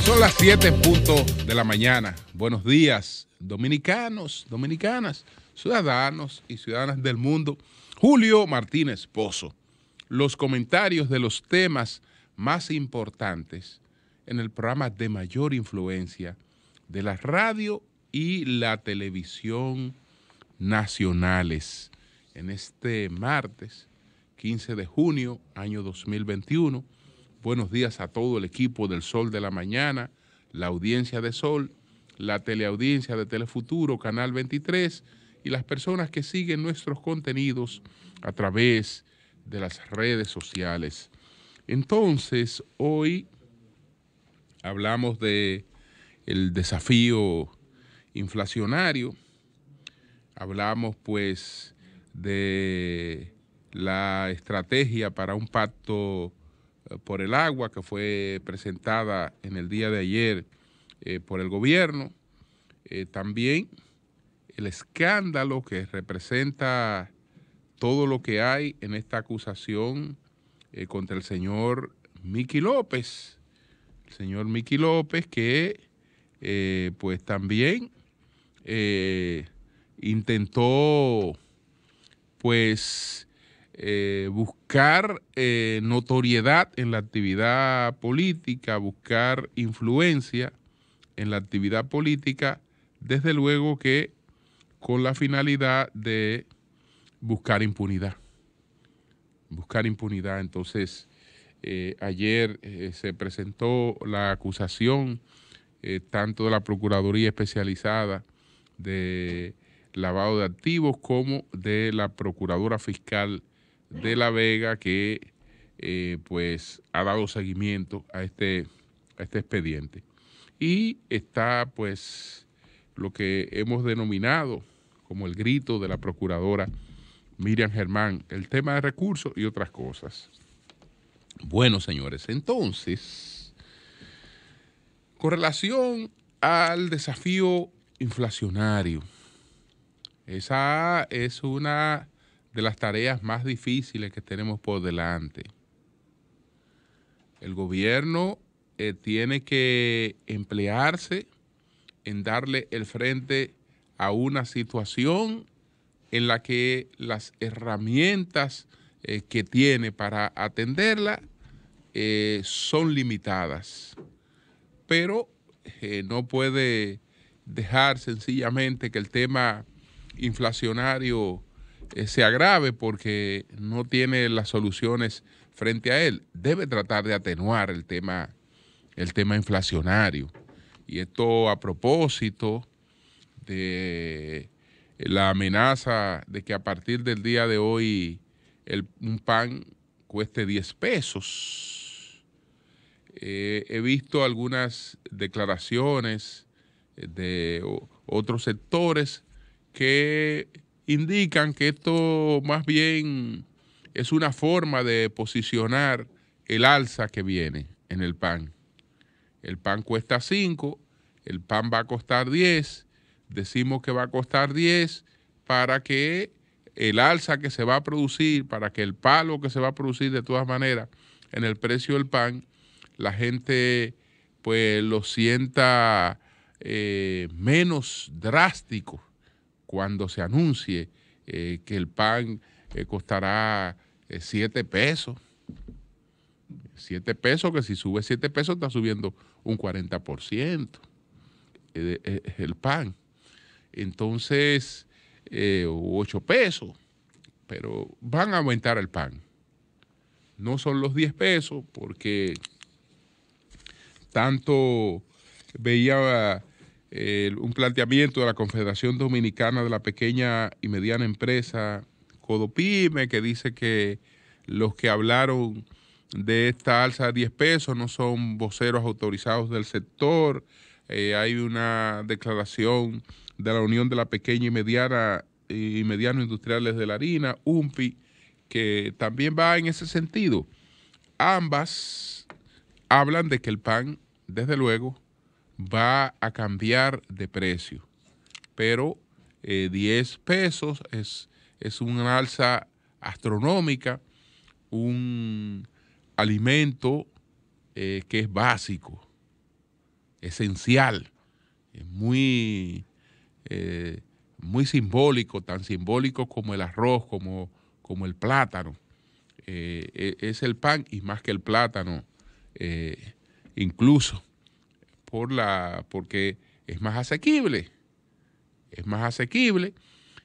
Son las 7 en punto de la mañana. Buenos días, dominicanos, dominicanas, ciudadanos y ciudadanas del mundo. Julio Martínez Pozo. Los comentarios de los temas más importantes en el programa de mayor influencia de la radio y la televisión nacionales. En este martes, 15 de junio, año 2021. Buenos días a todo el equipo del Sol de la Mañana, la audiencia de Sol, la teleaudiencia de Telefuturo, Canal 23 y las personas que siguen nuestros contenidos a través de las redes sociales. Entonces, hoy hablamos de el desafío inflacionario, hablamos pues de la estrategia para un pacto por el agua que fue presentada en el día de ayer por el gobierno. También el escándalo que representa todo lo que hay en esta acusación contra el señor Mickey López. El señor Mickey López que pues también intentó pues buscar notoriedad en la actividad política, buscar influencia en la actividad política, desde luego que con la finalidad de buscar impunidad. Buscar impunidad. Entonces, ayer se presentó la acusación tanto de la Procuraduría Especializada de lavado de activos como de la Procuradora Fiscal de La Vega, que pues ha dado seguimiento a este expediente. Y está pues lo que hemos denominado como el grito de la Procuradora Miriam Germán, el tema de recursos y otras cosas. Bueno, señores, entonces, con relación al desafío inflacionario, esa es una de las tareas más difíciles que tenemos por delante. El gobierno tiene que emplearse en darle el frente a una situación en la que las herramientas que tiene para atenderla son limitadas. Pero no puede dejar sencillamente que el tema inflacionario se agrave porque no tiene las soluciones frente a él. Debe tratar de atenuar el tema inflacionario. Y esto a propósito de la amenaza de que a partir del día de hoy un pan cueste 10 pesos. He visto algunas declaraciones de otros sectores que indican que esto más bien es una forma de posicionar el alza que viene en el pan. El pan cuesta 5, el pan va a costar 10, decimos que va a costar 10 para que el alza que se va a producir, para que el palo que se va a producir de todas maneras en el precio del pan, la gente pues lo sienta menos drástico cuando se anuncie que el pan costará 7 pesos. 7 pesos, que si sube 7 pesos está subiendo un 40% el pan. Entonces, 8 pesos, pero van a aumentar el pan. No son los 10 pesos porque tanto veía un planteamiento de la Confederación Dominicana de la Pequeña y Mediana Empresa, Codopime, que dice que los que hablaron de esta alza de 10 pesos no son voceros autorizados del sector. Hay una declaración de la Unión de la Pequeña y Mediano Industriales de la Harina, UMPI, que también va en ese sentido. Ambas hablan de que el pan, desde luego, va a cambiar de precio, pero 10 pesos es una alza astronómica, un alimento que es básico. esencial, es muy simbólico, tan simbólico como el arroz, como el plátano. Es el pan y más que el plátano, incluso porque es más asequible,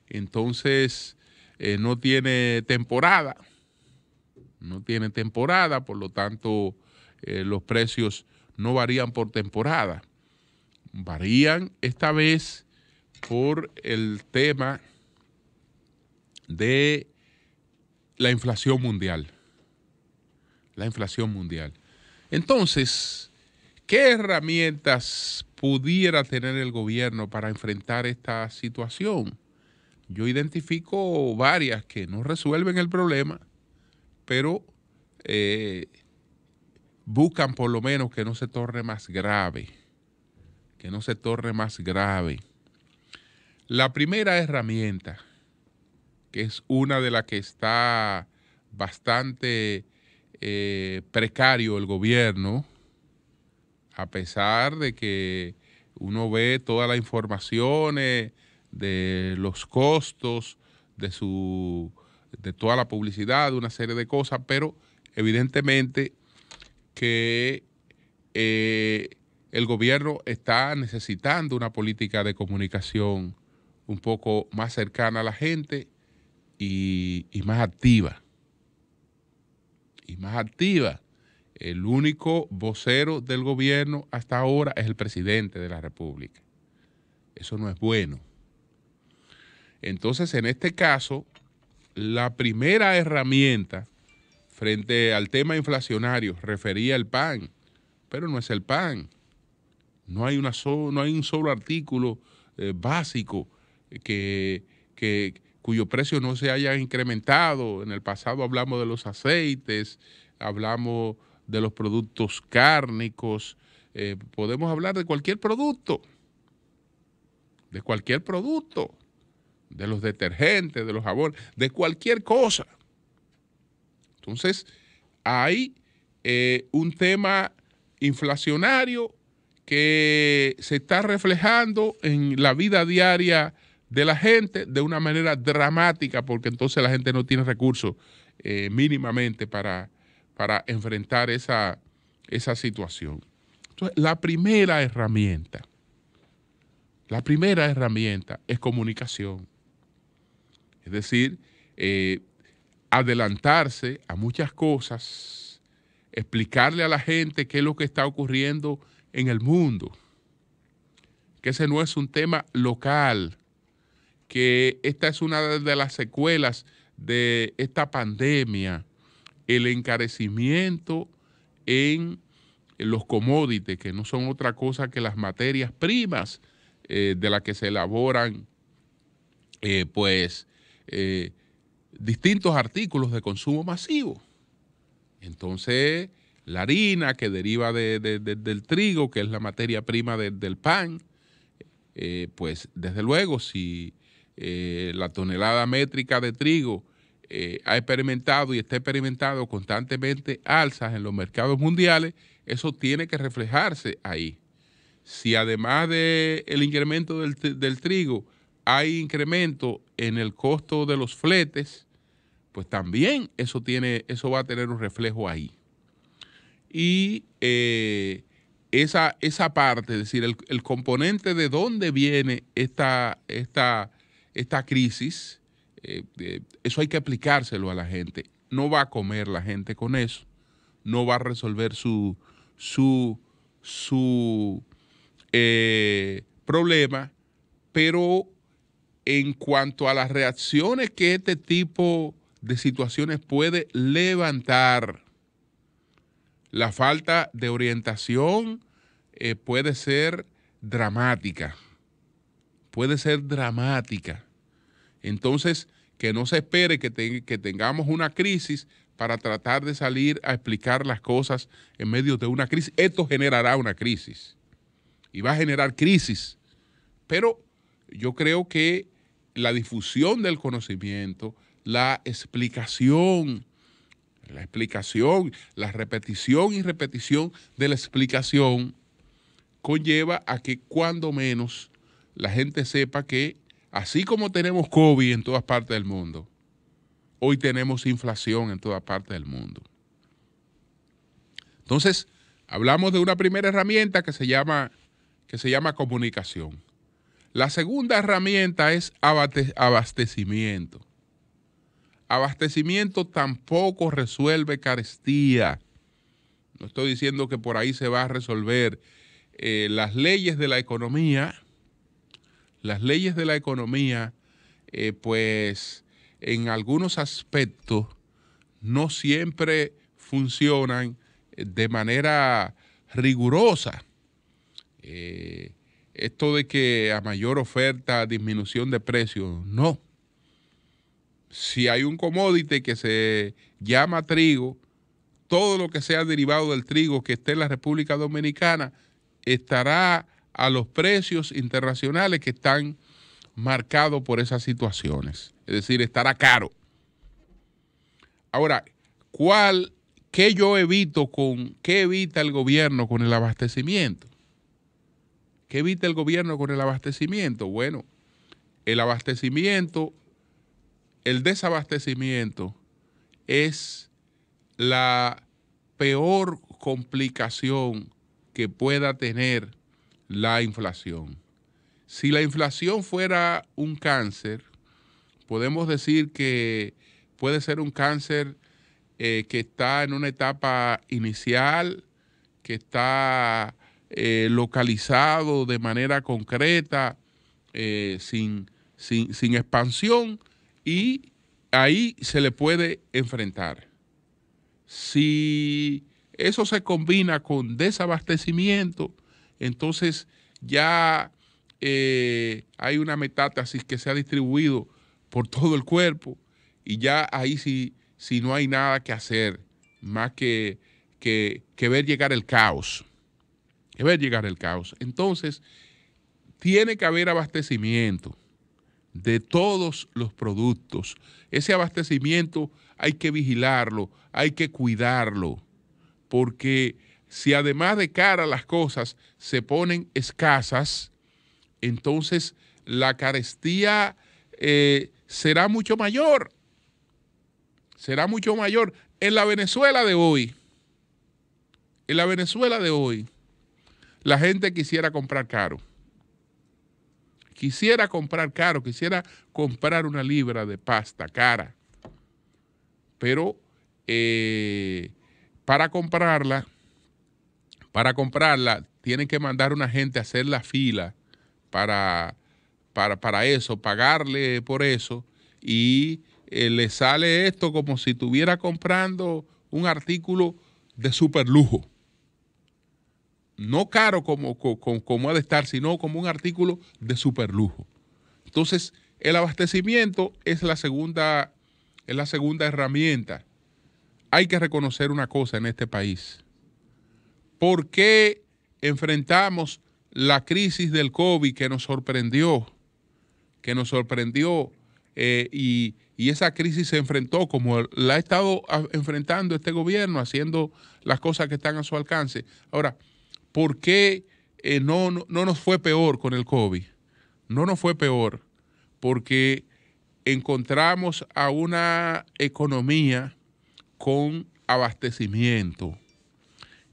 entonces no tiene temporada, por lo tanto los precios no varían por temporada, varían esta vez por el tema de la inflación mundial. Entonces, ¿qué herramientas pudiera tener el gobierno para enfrentar esta situación? Yo identifico varias que no resuelven el problema, pero buscan por lo menos que no se torne más grave. La primera herramienta, que es una de las que está bastante precario el gobierno, a pesar de que uno ve todas las informaciones de los costos, de toda la publicidad, de una serie de cosas, pero evidentemente que el gobierno está necesitando una política de comunicación un poco más cercana a la gente y más activa. El único vocero del gobierno hasta ahora es el presidente de la República. Eso no es bueno. Entonces, en este caso, la primera herramienta frente al tema inflacionario refería al pan, pero no es el pan. No hay un solo artículo básico cuyo precio no se haya incrementado. En el pasado hablamos de los aceites, hablamos de los productos cárnicos, podemos hablar de cualquier producto, de los detergentes, de los jabones, de cualquier cosa. Entonces, hay un tema inflacionario que se está reflejando en la vida diaria de la gente de una manera dramática, porque entonces la gente no tiene recursos mínimamente para enfrentar esa situación. Entonces, la primera herramienta es comunicación. Es decir, adelantarse a muchas cosas, explicarle a la gente qué es lo que está ocurriendo en el mundo, que ese no es un tema local, que esta es una de las secuelas de esta pandemia, el encarecimiento en los commodities, que no son otra cosa que las materias primas de las que se elaboran distintos artículos de consumo masivo. Entonces, la harina que deriva del trigo, que es la materia prima del pan, pues desde luego si la tonelada métrica de trigo ha experimentado y está experimentando constantemente alzas en los mercados mundiales, eso tiene que reflejarse ahí. Si además del incremento del trigo hay incremento en el costo de los fletes, pues también eso va a tener un reflejo ahí. Y esa parte, es decir, el componente de dónde viene esta crisis, eso hay que aplicárselo a la gente. No va a comer la gente con eso, no va a resolver su problema, pero en cuanto a las reacciones que este tipo de situaciones puede levantar, la falta de orientación puede ser dramática. Entonces, que no se espere que tengamos una crisis para tratar de salir a explicar las cosas en medio de una crisis. Esto generará una crisis y va a generar crisis, pero yo creo que la difusión del conocimiento, la explicación, la repetición y repetición de la explicación conlleva a que cuando menos la gente sepa que así como tenemos COVID en todas partes del mundo, hoy tenemos inflación en todas partes del mundo. Entonces, hablamos de una primera herramienta que se llama comunicación. La segunda herramienta es abastecimiento. Abastecimiento tampoco resuelve carestía. No estoy diciendo que por ahí se va a resolver. Las leyes de la economía, pues en algunos aspectos no siempre funcionan de manera rigurosa. Esto de que a mayor oferta, disminución de precios, no. Si hay un commodity que se llama trigo, todo lo que sea derivado del trigo que esté en la República Dominicana estará a los precios internacionales que están marcados por esas situaciones. Es decir, estará caro. Ahora, ¿qué evita el gobierno con el abastecimiento? ¿Qué evita el gobierno con el abastecimiento? Bueno, el desabastecimiento es la peor complicación que pueda tener la inflación. Si la inflación fuera un cáncer, podemos decir que puede ser un cáncer que está en una etapa inicial, que está localizado de manera concreta, sin expansión, y ahí se le puede enfrentar. Si eso se combina con desabastecimiento, entonces ya hay una metástasis que se ha distribuido por todo el cuerpo y ya ahí sí no hay nada que hacer más que ver llegar el caos. Entonces, tiene que haber abastecimiento de todos los productos. Ese abastecimiento hay que vigilarlo, hay que cuidarlo, porque si además de cara las cosas se ponen escasas, entonces la carestía será mucho mayor. En la Venezuela de hoy, la gente quisiera comprar caro. Quisiera comprar una libra de pasta cara. Pero para comprarla, tienen que mandar a una gente a hacer la fila para eso, pagarle por eso, y le sale esto como si estuviera comprando un artículo de superlujo. No caro como ha de estar, sino como un artículo de superlujo. Entonces, el abastecimiento es la segunda herramienta. Hay que reconocer una cosa en este país. ¿Por qué enfrentamos la crisis del COVID que nos sorprendió? Y esa crisis se enfrentó como la ha estado enfrentando este gobierno, haciendo las cosas que están a su alcance. Ahora, ¿por qué no nos fue peor con el COVID? No nos fue peor porque encontramos a una economía con abastecimiento.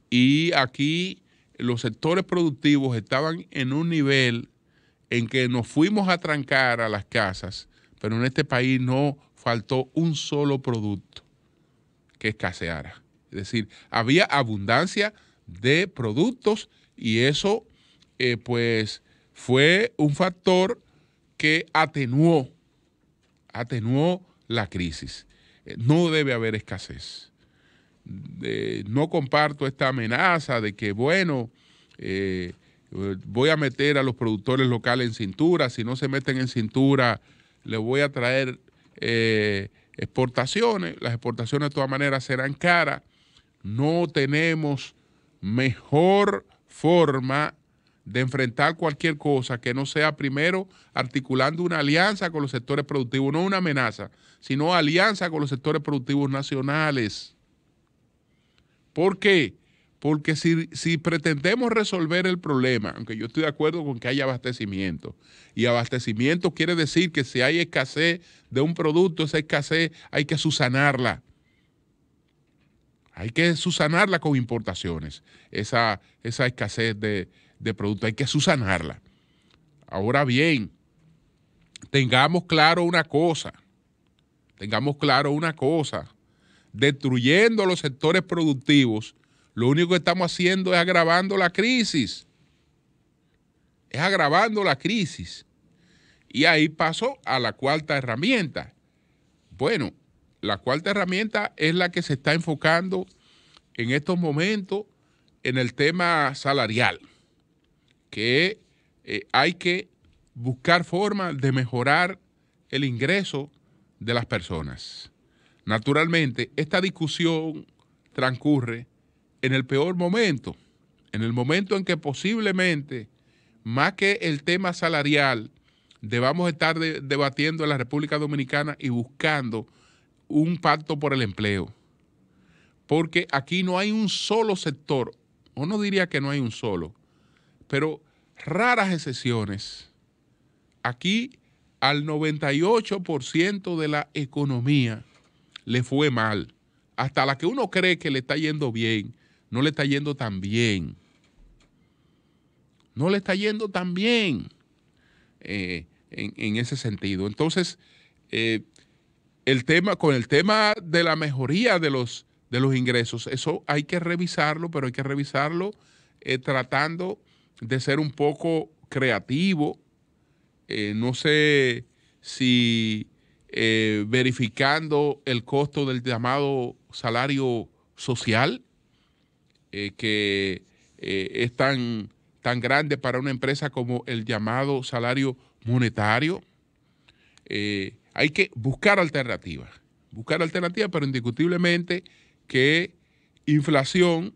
Y aquí los sectores productivos estaban en un nivel en que nos fuimos a trancar a las casas, pero en este país no faltó un solo producto que escaseara. Es decir, había abundancia de productos y eso pues fue un factor que atenuó la crisis. No debe haber escasez. No comparto esta amenaza de que, bueno, voy a meter a los productores locales en cintura, si no se meten en cintura, les voy a traer exportaciones. Las exportaciones de todas maneras serán caras. No tenemos mejor forma de enfrentar cualquier cosa que no sea primero articulando una alianza con los sectores productivos, no una amenaza, sino alianza con los sectores productivos nacionales. ¿Por qué? porque si pretendemos resolver el problema, aunque yo estoy de acuerdo con que haya abastecimiento, y abastecimiento quiere decir que si hay escasez de un producto, esa escasez hay que subsanarla. Hay que subsanarla con importaciones, esa escasez de productos, hay que subsanarla. Ahora bien, tengamos claro una cosa, destruyendo los sectores productivos, lo único que estamos haciendo es agravando la crisis. Y ahí paso a la cuarta herramienta. Bueno, la cuarta herramienta es la que se está enfocando en estos momentos en el tema salarial, que hay que buscar formas de mejorar el ingreso de las personas. Naturalmente, esta discusión transcurre en el peor momento, en el momento en que posiblemente, más que el tema salarial, debamos estar debatiendo en la República Dominicana y buscando un pacto por el empleo. Porque aquí no hay un solo sector, o no diría que no hay un solo, pero raras excepciones. Aquí al 98% de la economía le fue mal. Hasta la que uno cree que le está yendo bien, no le está yendo tan bien. No le está yendo tan bien en ese sentido. Entonces, con el tema de la mejoría de los ingresos, eso hay que revisarlo, pero hay que revisarlo tratando de ser un poco creativo. No sé si verificando el costo del llamado salario social, que es tan grande para una empresa como el llamado salario monetario. Hay que buscar alternativas, pero indiscutiblemente que inflación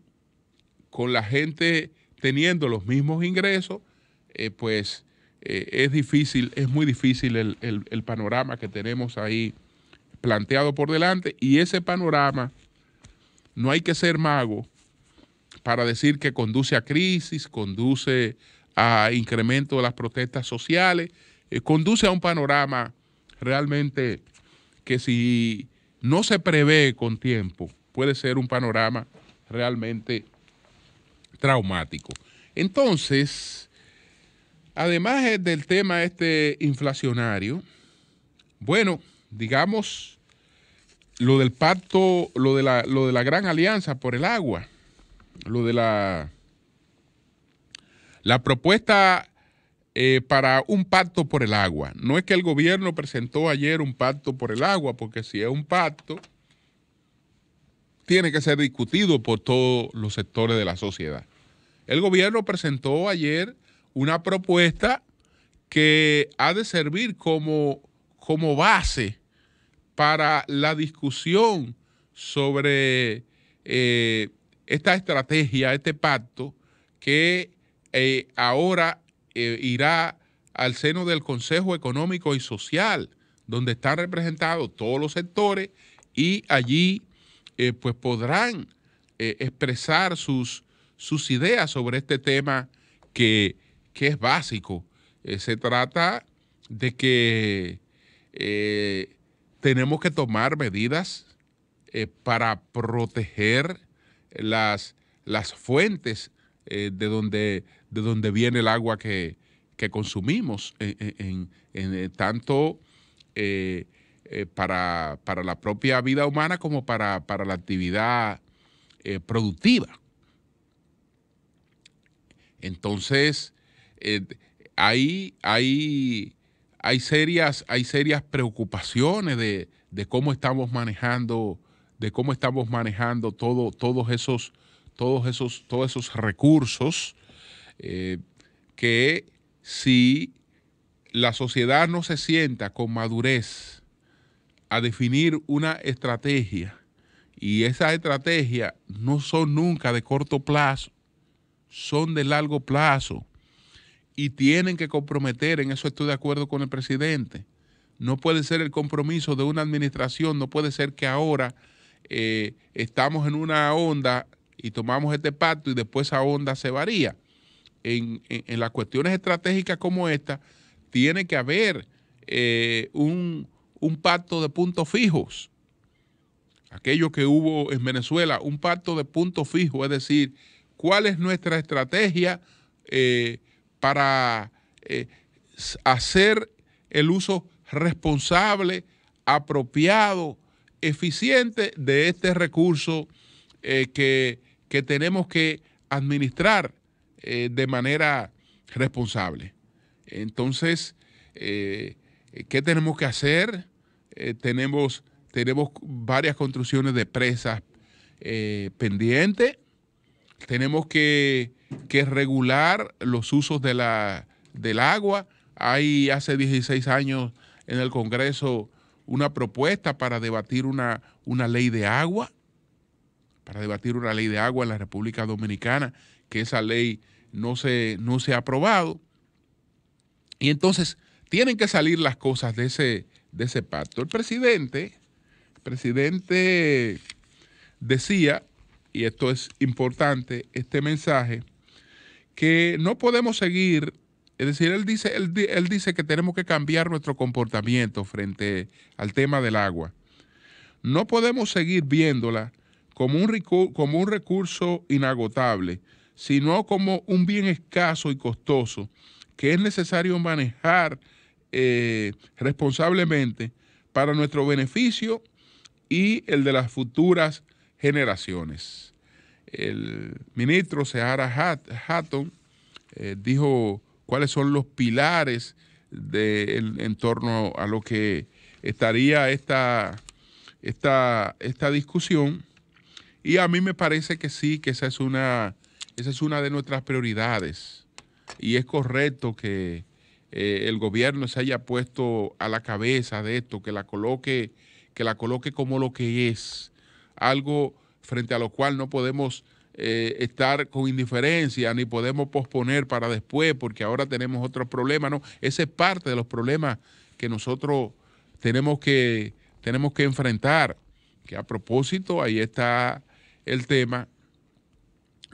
con la gente teniendo los mismos ingresos, es muy difícil el panorama que tenemos ahí planteado por delante, y ese panorama no hay que ser mago para decir que conduce a crisis, conduce a incremento de las protestas sociales, conduce a un panorama realmente que si no se prevé con tiempo puede ser un panorama realmente traumático. Entonces, además del tema inflacionario, bueno, digamos, lo del pacto, lo de la gran alianza por el agua, lo de la propuesta para un pacto por el agua. No es que el gobierno presentó ayer un pacto por el agua, porque si es un pacto, tiene que ser discutido por todos los sectores de la sociedad. El gobierno presentó ayer una propuesta que ha de servir como base para la discusión sobre esta estrategia, este pacto, que ahora irá al seno del Consejo Económico y Social, donde están representados todos los sectores, y allí pues podrán expresar sus ideas sobre este tema que es básico. Se trata de que tenemos que tomar medidas para proteger las fuentes de donde viene el agua que consumimos, tanto para la propia vida humana como para la actividad productiva. Entonces, hay serias preocupaciones de cómo estamos manejando, todos esos recursos, que si la sociedad no se sienta con madurez a definir una estrategia, y esas estrategias no son nunca de corto plazo, son de largo plazo, y tienen que comprometer, en eso estoy de acuerdo con el presidente. No puede ser el compromiso de una administración, no puede ser que ahora estamos en una onda y tomamos este pacto y después esa onda se varía. En las cuestiones estratégicas como esta, tiene que haber un pacto de puntos fijos. Aquello que hubo en Venezuela, un pacto de puntos fijos, es decir, cuál es nuestra estrategia para hacer el uso responsable, apropiado, eficiente de este recurso que tenemos que administrar de manera responsable. Entonces, ¿qué tenemos que hacer? Tenemos varias construcciones de presas pendientes. Tenemos que regular los usos del agua. Hay hace 16 años en el Congreso una propuesta para debatir una ley de agua, en la República Dominicana, que esa ley no se ha aprobado. Y entonces tienen que salir las cosas de ese pacto. El presidente decía, y esto es importante, este mensaje, que no podemos seguir, es decir, él dice que tenemos que cambiar nuestro comportamiento frente al tema del agua. No podemos seguir viéndola como un recurso inagotable, sino como un bien escaso y costoso que es necesario manejar responsablemente para nuestro beneficio y el de las futuras generaciones. El ministro Seara Hatton dijo cuáles son los pilares en torno a lo que estaría esta discusión, y a mí me parece que sí, que esa es una de nuestras prioridades, y es correcto que el gobierno se haya puesto a la cabeza de esto, que la coloque como lo que es, algo frente a lo cual no podemos estar con indiferencia, ni podemos posponer para después, porque ahora tenemos otros problemas, ¿no? Ese es parte de los problemas que nosotros tenemos que enfrentar, que a propósito, ahí está el tema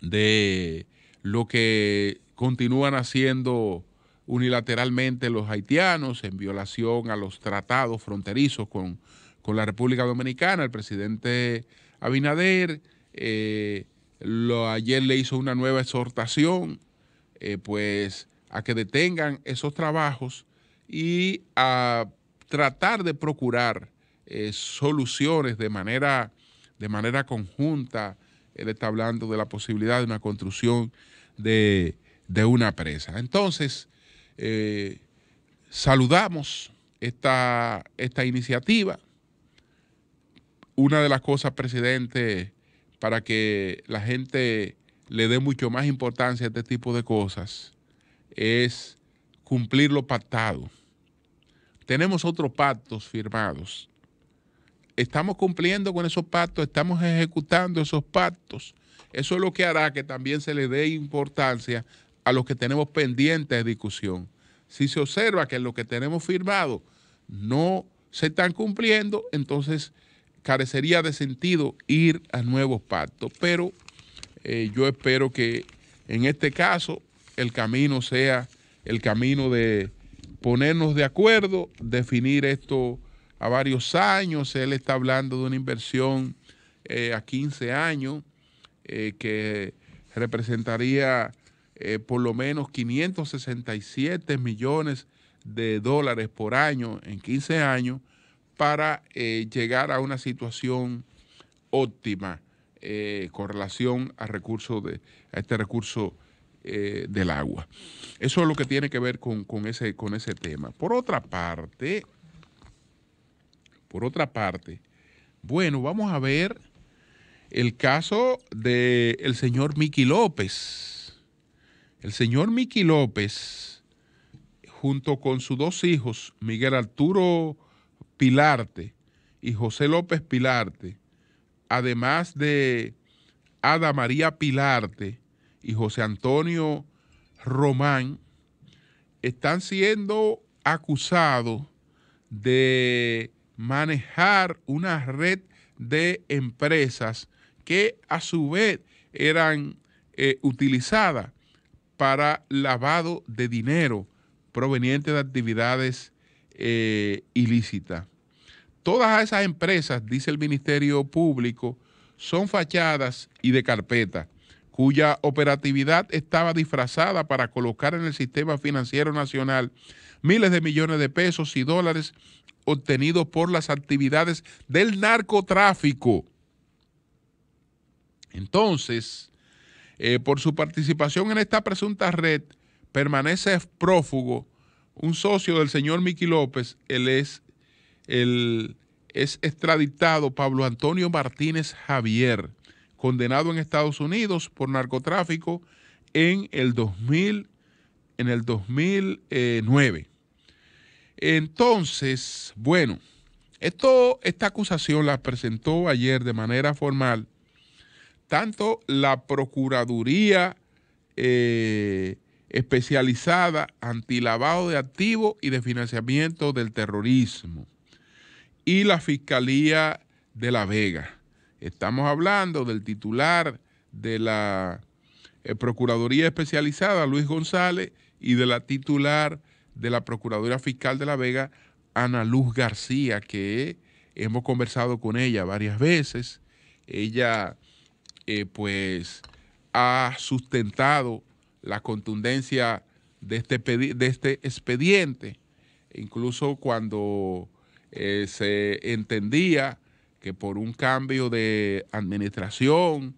de lo que continúan haciendo unilateralmente los haitianos en violación a los tratados fronterizos con la República Dominicana. El presidente Abinader ayer le hizo una nueva exhortación pues a que detengan esos trabajos y a tratar de procurar soluciones de manera conjunta. Él está hablando de la posibilidad de una construcción de una presa. Entonces, saludamos esta iniciativa. Una de las cosas, presidente, para que la gente le dé mucho más importancia a este tipo de cosas, es cumplir lo pactado. Tenemos otros pactos firmados. Estamos cumpliendo con esos pactos, estamos ejecutando esos pactos. Eso es lo que hará que también se le dé importancia a los que tenemos pendientes de discusión. Si se observa que lo que tenemos firmado no se están cumpliendo, entonces carecería de sentido ir a nuevos pactos. Pero yo espero que en este caso el camino sea el camino de ponernos de acuerdo, definir esto a varios años. Él está hablando de una inversión a 15 años que representaría por lo menos 567 millones de dólares por año en 15 años para llegar a una situación óptima con relación a este recurso del agua. Eso es lo que tiene que ver con ese tema. Por otra parte, bueno, vamos a ver el caso del señor Mickey López. El señor Mickey López, junto con sus dos hijos, Miguel Arturo Pilarte y José López Pilarte, además de Ada María Pilarte y José Antonio Román, están siendo acusados de manejar una red de empresas que a su vez eran utilizadas para lavado de dinero proveniente de actividades ilícitas. Todas esas empresas, dice el Ministerio Público, son fachadas y de carpeta, cuya operatividad estaba disfrazada para colocar en el sistema financiero nacional miles de millones de pesos y dólares obtenidos por las actividades del narcotráfico. Entonces, por su participación en esta presunta red, permanece prófugo un socio del señor Mickey López. Él es extraditado Pablo Antonio Martínez Javier, condenado en Estados Unidos por narcotráfico en el 2009. Entonces, bueno, esta acusación la presentó ayer de manera formal tanto la Procuraduría especializada antilavado de activos y de financiamiento del terrorismo y la Fiscalía de La Vega. Estamos hablando del titular de la Procuraduría Especializada, Luis González, y de la titular de la Procuraduría Fiscal de La Vega, Ana Luz García, que hemos conversado con ella varias veces. Ella pues ha sustentado la contundencia de este expediente, incluso cuando se entendía que por un cambio de administración,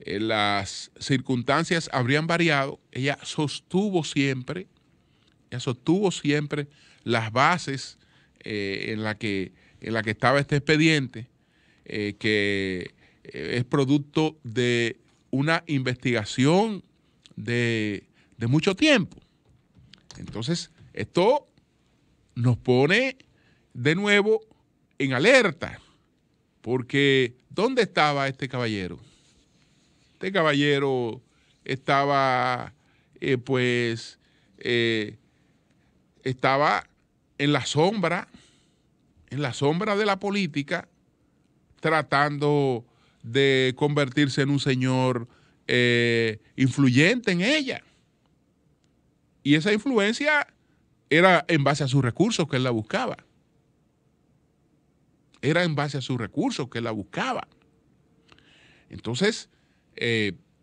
las circunstancias habrían variado. Ella sostuvo siempre las bases en la que estaba este expediente, que es producto de una investigación de mucho tiempo. Entonces, esto nos pone de nuevo en alerta, porque ¿dónde estaba este caballero? Este caballero estaba, estaba en la sombra de la política, tratando de convertirse en un señor influyente en ella. Y esa influencia era en base a sus recursos que él la buscaba. Entonces,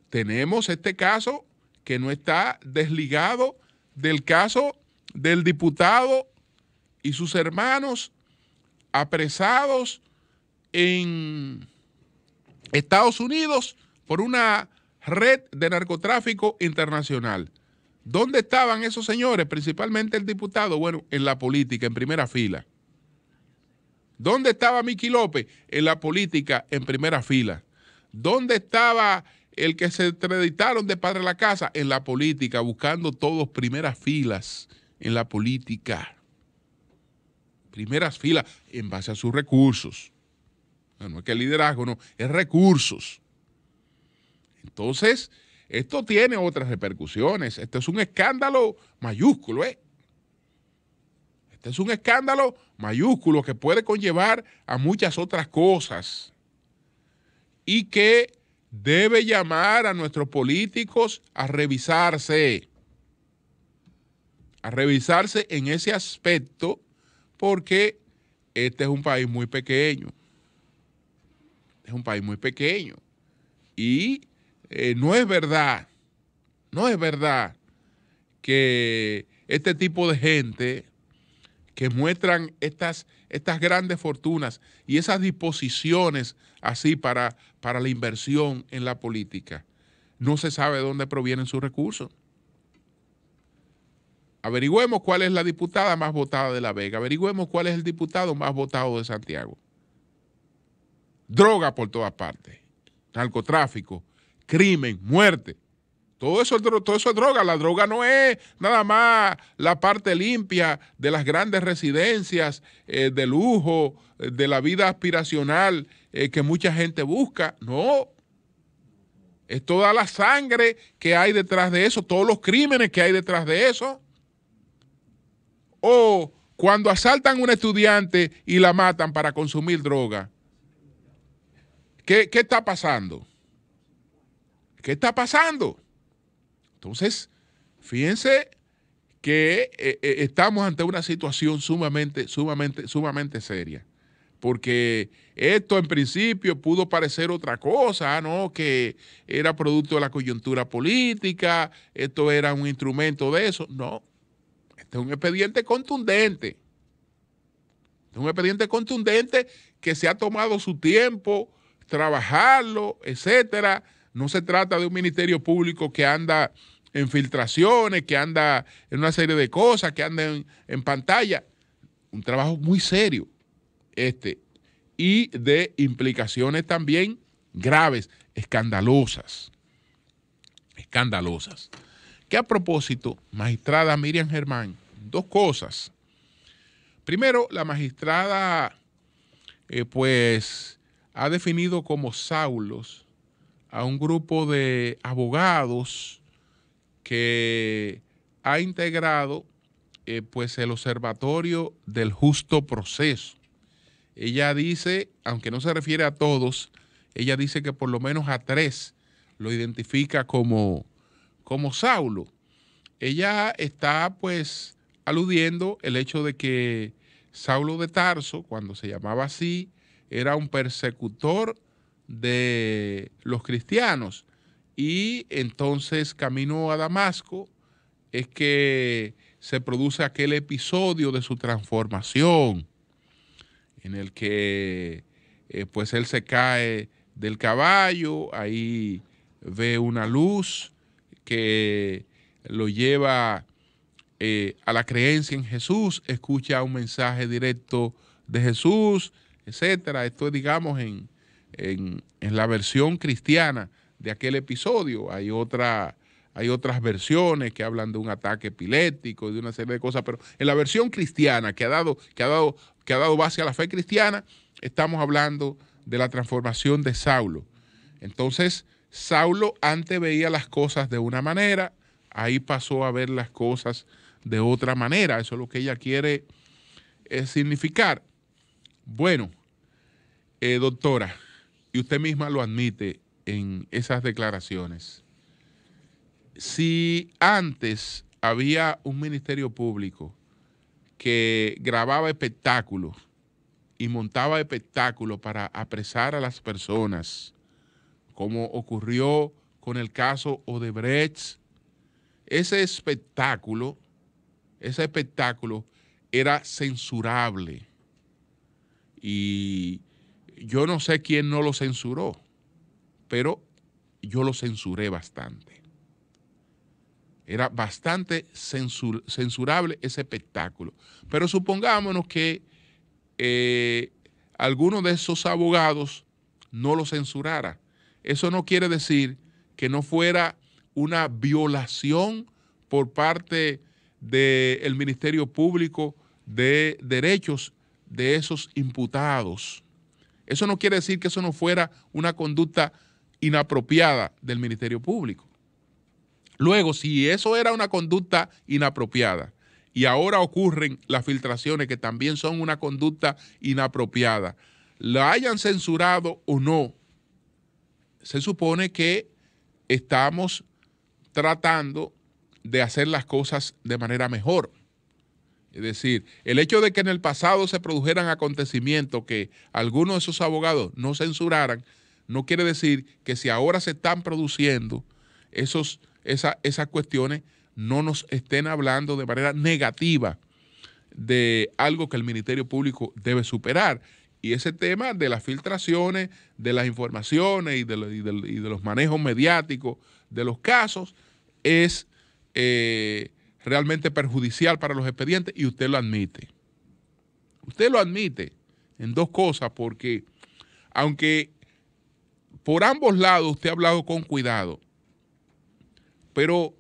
tenemos este caso que no está desligado del caso del diputado y sus hermanos apresados en Estados Unidos por una red de narcotráfico internacional. ¿Dónde estaban esos señores? Principalmente el diputado. Bueno, en la política, en primera fila. ¿Dónde estaba Mickey López? En la política, en primera fila. ¿Dónde estaba el que se extraditaron de Padre La Casa? En la política, buscando todos primeras filas en la política. Primeras filas en base a sus recursos. No es que el liderazgo, no, es recursos. Entonces, esto tiene otras repercusiones. Esto es un escándalo mayúsculo, Este es un escándalo mayúsculo que puede conllevar a muchas otras cosas y que debe llamar a nuestros políticos a revisarse en ese aspecto, porque este es un país muy pequeño. Y no es verdad que este tipo de gente que muestran estas grandes fortunas y esas disposiciones así para la inversión en la política, no se sabe de dónde provienen sus recursos. Averigüemos cuál es la diputada más votada de La Vega, averigüemos cuál es el diputado más votado de Santiago. Droga por todas partes, narcotráfico, crimen, muerte. Todo eso es droga. La droga no es nada más la parte limpia de las grandes residencias de lujo, de la vida aspiracional que mucha gente busca. No. Es toda la sangre que hay detrás de eso, todos los crímenes que hay detrás de eso. O cuando asaltan a un estudiante y la matan para consumir droga. ¿Qué está pasando? ¿Qué está pasando? Entonces, fíjense que estamos ante una situación sumamente seria. Porque esto en principio pudo parecer otra cosa, ¿no? Que era producto de la coyuntura política, esto era un instrumento de eso. No, este es un expediente contundente. Es un expediente contundente que se ha tomado su tiempo, trabajarlo, etcétera. No se trata de un ministerio público que anda en filtraciones, que anda en una serie de cosas, que anda en pantalla. Un trabajo muy serio y de implicaciones también graves, escandalosas. Que a propósito, magistrada Miriam Germán, dos cosas. Primero, la magistrada pues ha definido como Saulos a un grupo de abogados que ha integrado pues el Observatorio del Justo Proceso. Ella dice, aunque no se refiere a todos, ella dice que por lo menos a 3 lo identifica como Saulo. Ella está pues aludiendo el hecho de que Saulo de Tarso, cuando se llamaba así, era un persecutor de los cristianos y entonces camino a Damasco es que se produce aquel episodio de su transformación en el que pues él se cae del caballo, ahí ve una luz que lo lleva a la creencia en Jesús, escucha un mensaje directo de Jesús, etcétera. Esto es, digamos, en la versión cristiana de aquel episodio. Hay otras versiones que hablan de un ataque epiléptico y de una serie de cosas, pero en la versión cristiana que ha dado base a la fe cristiana, estamos hablando de la transformación de Saulo. Entonces, Saulo antes veía las cosas de una manera, ahí pasó a ver las cosas de otra manera. Eso es lo que ella quiere significar. Bueno, doctora, y usted misma lo admite en esas declaraciones, si antes había un ministerio público que grababa espectáculos y montaba espectáculos para apresar a las personas, como ocurrió con el caso Odebrecht, ese espectáculo era censurable. Y yo no sé quién no lo censuró, pero yo lo censuré bastante. Era bastante censurable ese espectáculo. Pero supongámonos que alguno de esos abogados no lo censurara. Eso no quiere decir que no fuera una violación por parte del Ministerio Público de derechos de esos imputados. Eso no quiere decir que eso no fuera una conducta inapropiada del Ministerio Público. Luego, si eso era una conducta inapropiada y ahora ocurren las filtraciones que también son una conducta inapropiada, la hayan censurado o no, se supone que estamos tratando de hacer las cosas de manera mejor. Es decir, el hecho de que en el pasado se produjeran acontecimientos que algunos de esos abogados no censuraran, no quiere decir que si ahora se están produciendo esas cuestiones, no nos estén hablando de manera negativa de algo que el Ministerio Público debe superar. Y ese tema de las filtraciones, de las informaciones y de los manejos mediáticos de los casos es realmente perjudicial para los expedientes y usted lo admite. Usted lo admite en dos cosas, porque aunque por ambos lados usted ha hablado con cuidado, pero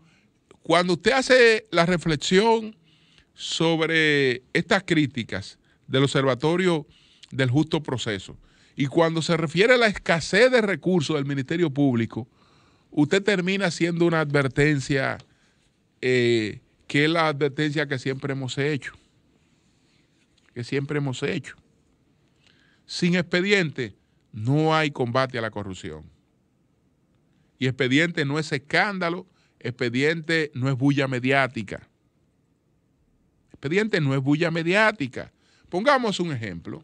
cuando usted hace la reflexión sobre estas críticas del Observatorio del Justo Proceso y cuando se refiere a la escasez de recursos del Ministerio Público, usted termina haciendo una advertencia que es la advertencia que siempre hemos hecho. Sin expediente no hay combate a la corrupción. Y Expediente no es escándalo, Expediente no es bulla mediática. Expediente no es bulla mediática. Pongamos un ejemplo.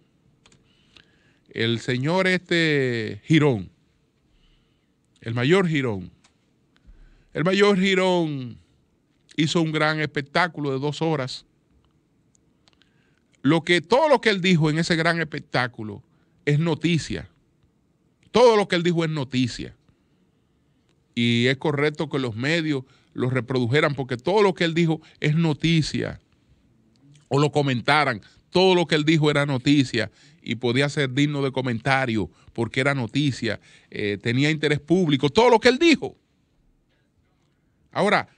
El señor Girón, el mayor Girón. El mayor Girón hizo un gran espectáculo de 2 horas. Todo lo que él dijo en ese gran espectáculo es noticia. Todo lo que él dijo es noticia. Y es correcto que los medios lo reprodujeran porque todo lo que él dijo es noticia. O lo comentaran. Todo lo que él dijo era noticia y podía ser digno de comentario porque era noticia. Tenía interés público. Todo lo que él dijo. Ahora,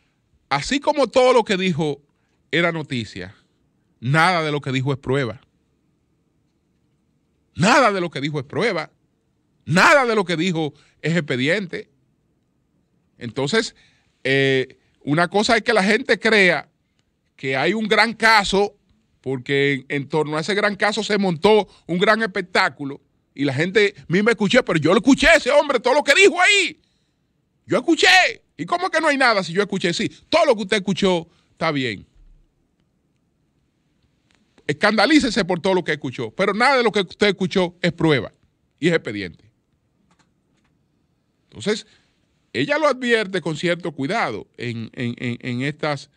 así como todo lo que dijo era noticia, nada de lo que dijo es prueba. Nada de lo que dijo es prueba. Nada de lo que dijo es expediente. Entonces, una cosa es que la gente crea que hay un gran caso, porque en torno a ese gran caso se montó un gran espectáculo y la gente misma escuché, pero yo lo escuché ese hombre, todo lo que dijo ahí. Yo escuché. ¿Y cómo que no hay nada si yo escuché? Sí, todo lo que usted escuchó está bien. Escandalícese por todo lo que escuchó, pero nada de lo que usted escuchó es prueba y es expediente. Entonces, ella lo advierte con cierto cuidado en estas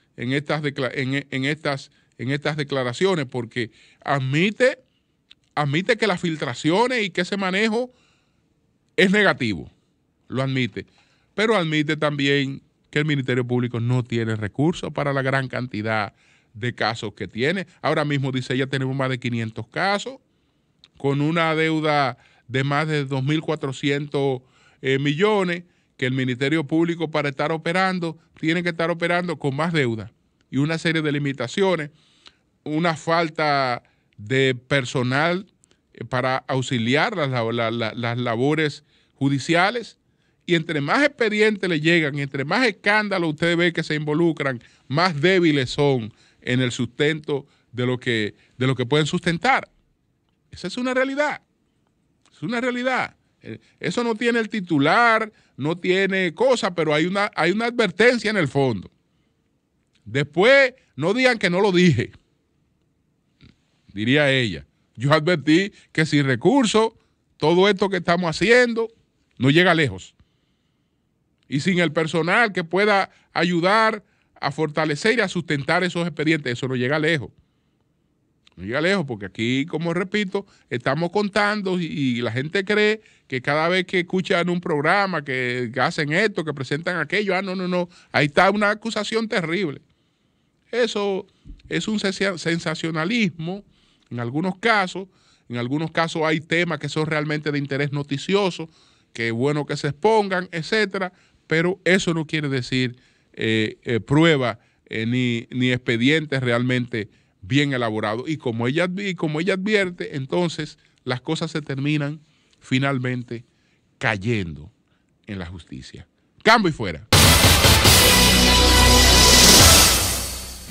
declaraciones, porque admite que las filtraciones y que ese manejo es negativo, lo admite, pero admite también que el Ministerio Público no tiene recursos para la gran cantidad de casos que tiene. Ahora mismo, dice ella, tenemos más de 500 casos, con una deuda de más de 2.400 millones, que el Ministerio Público para estar operando, tiene que estar operando con más deuda y una serie de limitaciones, una falta de personal para auxiliar las labores judiciales, y entre más expedientes le llegan, entre más escándalos ustedes ven que se involucran, más débiles son en el sustento de lo que pueden sustentar. Esa es una realidad. Es una realidad. Eso no tiene el titular, no tiene cosa, pero hay una advertencia en el fondo. Después, no digan que no lo dije, diría ella. Yo advertí que sin recursos, todo esto que estamos haciendo no llega lejos. Y sin el personal que pueda ayudar a fortalecer y a sustentar esos expedientes, eso no llega lejos. No llega lejos porque aquí, como repito, estamos contando y la gente cree que cada vez que escuchan un programa, que hacen esto, que presentan aquello, no, ahí está una acusación terrible. Eso es un sensacionalismo en algunos casos. En algunos casos hay temas que son realmente de interés noticioso, que es bueno que se expongan, etcétera, pero eso no quiere decir prueba ni expedientes realmente bien elaborados. Y como ella advierte, entonces las cosas se terminan finalmente cayendo en la justicia. Cambio y fuera.